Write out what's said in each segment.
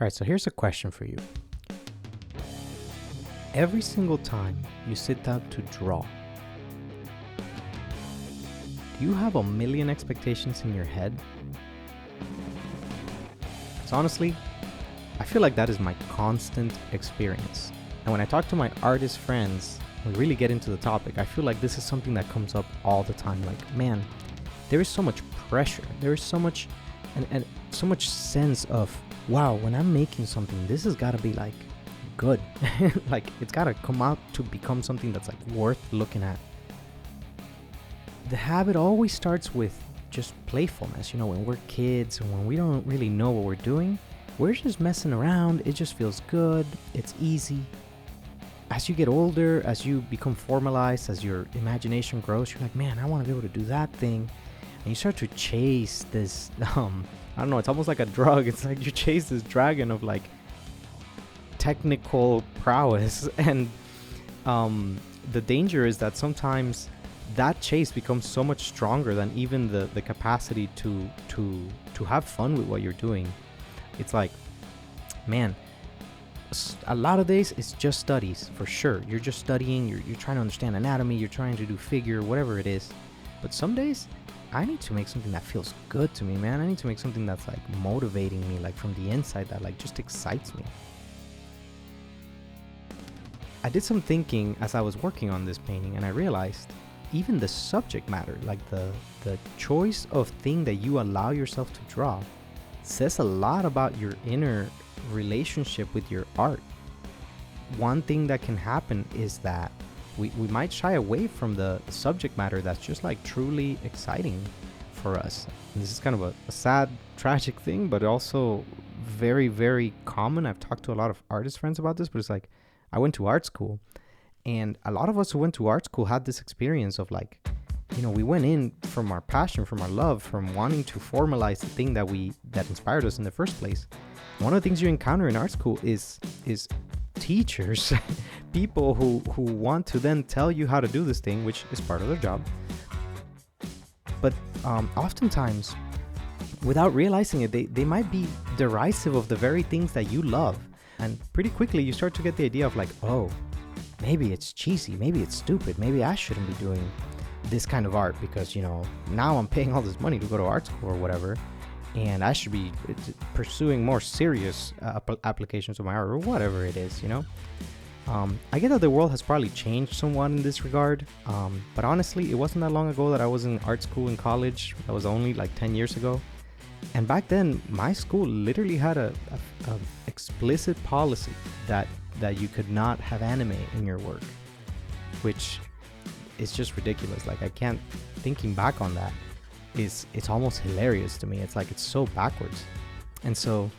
All right, so here's a question for you. Every single time you sit down to draw, do you have a million expectations in your head? Because honestly, I feel like that is my constant experience. And when I talk to my artist friends, we really get into the topic, I feel like this is something that comes up all the time. Like, man, there is so much pressure. There is so much and so much sense of, wow, when I'm making something, this has got to be like good. Like, it's got to come out to become something that's like worth looking at. The habit always starts with just playfulness. When we're kids and when we don't really know what we're doing, we're just messing around. It just feels good. It's easy. As you get older, as you become formalized, as your imagination grows, you're like, man, I want to be able to do that thing. And you start to chase this, I don't know, it's almost like a drug. It's like you chase this dragon of like technical prowess. And the danger is that sometimes that chase becomes so much stronger than even the capacity to have fun with what you're doing. It's like, man, a lot of days it's just studies, for sure. You're just studying, you're trying to understand anatomy, you're trying to do figure, whatever it is. But some days, I need to make something that feels good to me, man. I need to make something that's like motivating me, like from the inside, that like just excites me. I did some thinking as I was working on this painting, and I realized even the subject matter, like the choice of thing that you allow yourself to draw, says a lot about your inner relationship with your art. One thing that can happen is that we might shy away from the subject matter that's just like truly exciting for us. And this is kind of a sad, tragic thing, but also very, very common. I've talked to a lot of artist friends about this, but it's like, I went to art school, and a lot of us who went to art school had this experience of like, we went in from our passion, from our love, from wanting to formalize the thing that inspired us in the first place. One of the things you encounter in art school is teachers, people who want to then tell you how to do this thing, which is part of their job. But oftentimes, without realizing it, they might be derisive of the very things that you love. And pretty quickly, you start to get the idea of like, oh, maybe it's cheesy, maybe it's stupid, maybe I shouldn't be doing this kind of art because, now I'm paying all this money to go to art school or whatever, and I should be pursuing more serious applications of my art or whatever it is, I get that the world has probably changed somewhat in this regard, but honestly, it wasn't that long ago that I was in art school in college. That was only like 10 years ago. And back then, my school literally had a explicit policy that you could not have anime in your work, which is just ridiculous. Like, I can't, thinking back on that, it's almost hilarious to me. It's like, it's so backwards. And so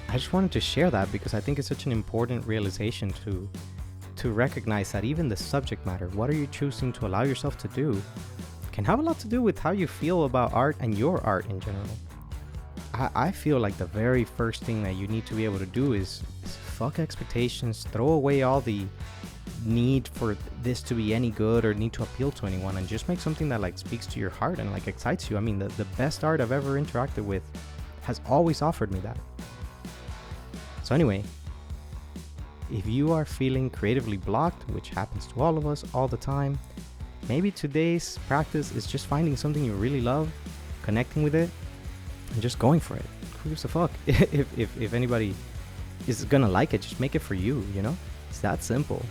I just wanted to share that because I think it's such an important realization to recognize that even the subject matter, what are you choosing to allow yourself to do, can have a lot to do with how you feel about art and your art in general. I feel like the very first thing that you need to be able to do is fuck expectations, throw away all the need for this to be any good or need to appeal to anyone, and just make something that like speaks to your heart and like excites you. I mean, the best art I've ever interacted with has always offered me that. So anyway, if you are feeling creatively blocked, which happens to all of us all the time, maybe today's practice is just finding something you really love, connecting with it, and just going for it. Who gives a fuck if anybody is gonna like it? Just make it for you, It's that simple.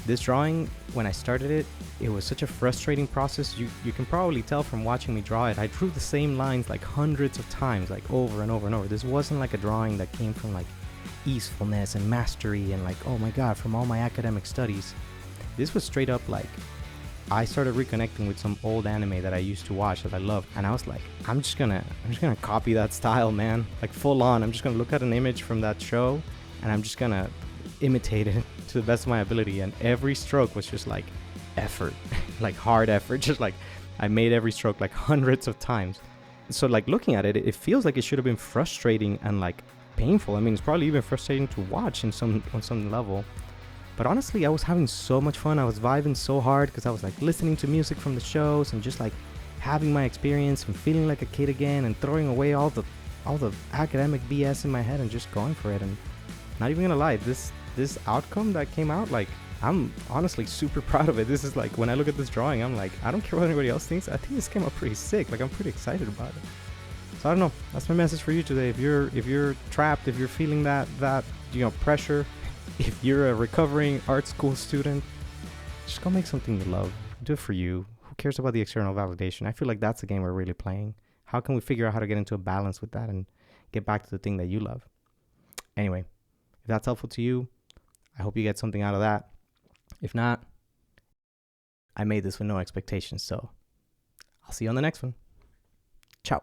This drawing, when I started it, it was such a frustrating process. You can probably tell from watching me draw it. I drew the same lines like hundreds of times, like over and over and over. This wasn't like a drawing that came from like easefulness and mastery and like, oh my god, from all my academic studies. This was straight up like, I started reconnecting with some old anime that I used to watch that I loved, and I was like, I'm just gonna copy that style, man. Like, full on. I'm just gonna look at an image from that show, and I'm just gonna imitate it to the best of my ability. And every stroke was just like effort, like hard effort. Just like, I made every stroke like hundreds of times. So like, looking at it, it feels like it should have been frustrating and like painful. I mean, it's probably even frustrating to watch on some level. But honestly, I was having so much fun. I was vibing so hard because I was like listening to music from the shows and just like having my experience and feeling like a kid again and throwing away all all the academic BS in my head and just going for it. And not even gonna lie, this outcome that came out, like, I'm honestly super proud of it. This is like, when I look at this drawing, I'm like, I don't care what anybody else thinks. I think this came out pretty sick. Like, I'm pretty excited about it. So I don't know. That's my message for you today. If you're trapped, if you're feeling that pressure, if you're a recovering art school student, just go make something you love. Do it for you. Who cares about the external validation? I feel like that's the game we're really playing. How can we figure out how to get into a balance with that and get back to the thing that you love? Anyway, if that's helpful to you, I hope you get something out of that. If not, I made this with no expectations, so I'll see you on the next one. Ciao.